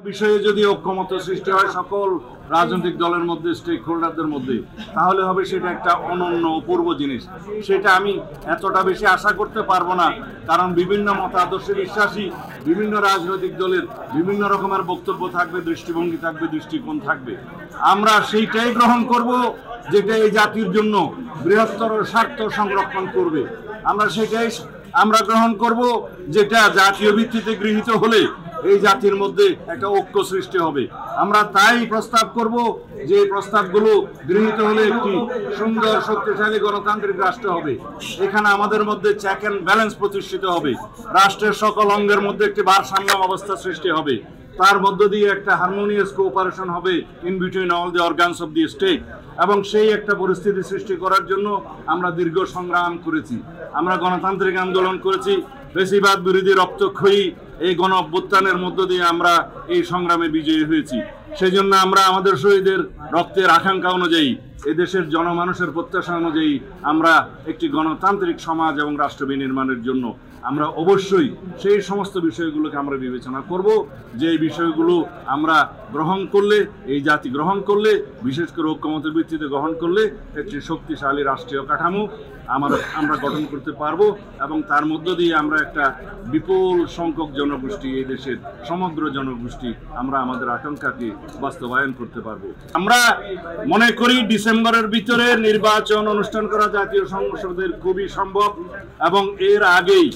বিষয়ে যদি ঐক্যমত সৃষ্টি হয় সকল রাজনৈতিক দলের মধ্যে, স্টেক হোল্ডারদের মধ্যে, তাহলে হবে সেটা একটা অনন্য অপূর্ব জিনিস। সেটা আমি এতটা বেশি আশা করতে পারবো না, কারণ বিভিন্ন মতাদর্শে বিশ্বাসী বিভিন্ন রাজনৈতিক দলের বিভিন্ন রকমের বক্তব্য থাকবে, দৃষ্টিভঙ্গি থাকবে, দৃষ্টিকোণ থাকবে। আমরা সেইটাই গ্রহণ করব যেটা এই জাতির জন্য বৃহত্তর স্বার্থ সংরক্ষণ করবে। আমরা গ্রহণ করব যেটা জাতীয় ভিত্তিতে গৃহীত হলে এই জাতির মধ্যে একটা ঐক্য সৃষ্টি হবে। আমরা তাই প্রস্তাব করব যে প্রস্তাবগুলো গৃহীত হলে একটি সুন্দর শক্তিশালী গণতান্ত্রিক রাষ্ট্র হবে। এখানে আমাদের মধ্যে চেক অ্যান্ড ব্যালেন্স প্রতিষ্ঠিত হবে, রাষ্ট্রের সকল অঙ্গের মধ্যে একটি ভারসাম্য অবস্থা সৃষ্টি হবে, তার মধ্য দিয়ে একটা হারমোনিয়াস কোঅপারেশন হবে in between all the organs of the state. এবং সেই একটা পরিস্থিতি সৃষ্টি করার জন্য আমরা দীর্ঘ সংগ্রাম করেছি, আমরা গণতান্ত্রিক আন্দোলন করেছি, বেশিরভাগ বিরোধী রক্তক্ষয়ী এই গণ অভ্যুত্থানের মধ্য দিয়ে আমরা এই সংগ্রামে বিজয়ী হয়েছি। সেই জন্য আমরা আমাদের শহীদের রক্তের আকাঙ্ক্ষা অনুযায়ী, এদেশের জনমানুষের প্রত্যাশা অনুযায়ী আমরা একটি গণতান্ত্রিক সমাজ এবং রাষ্ট্র বিনির্মাণের জন্য আমরা অবশ্যই সেই সমস্ত বিষয়গুলোকে আমরা বিবেচনা করব, যে এই বিষয়গুলো আমরা গ্রহণ করলে, এই জাতি গ্রহণ করলে, বিশেষ করে ঐক্যমতের ভিত্তিতে গ্রহণ করলে একটি শক্তিশালী রাষ্ট্রীয় কাঠামো আমরা গঠন করতে পারবো, এবং তার মধ্য দিয়ে আমরা একটা বিপুল সংখ্যক জনগোষ্ঠী, এই দেশের সমগ্র জনগোষ্ঠী আমরা আমাদের আকাঙ্ক্ষাকে বাস্তবায়ন করতে পারবো। আমরা মনে করি ডিসেম্বরের ভিতরে নির্বাচন অনুষ্ঠান করা জাতীয় সংসদের খুবই সম্ভব, এবং এর আগেই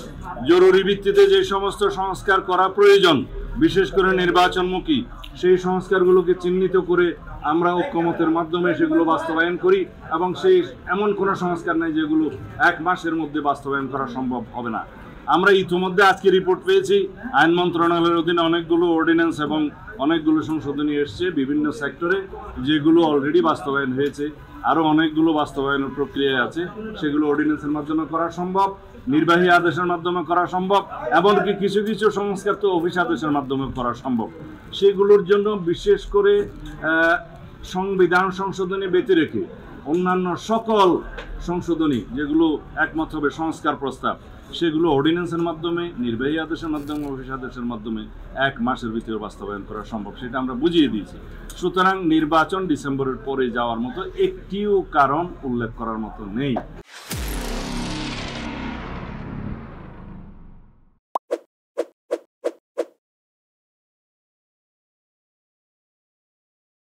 জরুরি ভিত্তিতে যে সমস্ত সংস্কার করা প্রয়োজন, বিশেষ করে নির্বাচনমুখী, সেই সংস্কারগুলোকে চিহ্নিত করে আমরা ঐক্যমতের মাধ্যমে সেগুলো বাস্তবায়ন করি। এবং সেই এমন কোনো সংস্কার নেই যেগুলো এক মাসের মধ্যে বাস্তবায়ন করা সম্ভব হবে না। আমরা ইতিমধ্যে আজকে রিপোর্ট পেয়েছি, আইন মন্ত্রণালয়ের অধীনে অনেকগুলো অর্ডিন্যান্স এবং অনেকগুলো সংশোধনী এসছে বিভিন্ন সেক্টরে, যেগুলো অলরেডি বাস্তবায়ন হয়েছে। আরও অনেকগুলো বাস্তবায়নের প্রক্রিয়ায় আছে, সেগুলো অর্ডিন্যান্সের মাধ্যমে করা সম্ভব, নির্বাহী আদেশের মাধ্যমে করা সম্ভব, এমনকি কিছু কিছু সংস্কার তো অফিস আদেশের মাধ্যমে করা সম্ভব। সেগুলোর জন্য বিশেষ করে সংবিধান সংশোধনী ব্যতি রেখে অন্যান্য সকল সংশোধনী যেগুলো একমত হবে সংস্কার প্রস্তাব, সেগুলো অর্ডিন্যান্সের মাধ্যমে, নির্বাহী আদেশের মাধ্যমে, অফিস আদেশের মাধ্যমে এক মাসের ভিতরে বাস্তবায়ন করা সম্ভব, সেটা আমরা বুঝিয়ে দিয়েছি। সুতরাং নির্বাচন ডিসেম্বরের পরে যাওয়ার মতো একটিও কারণ উল্লেখ করার মতো নেই।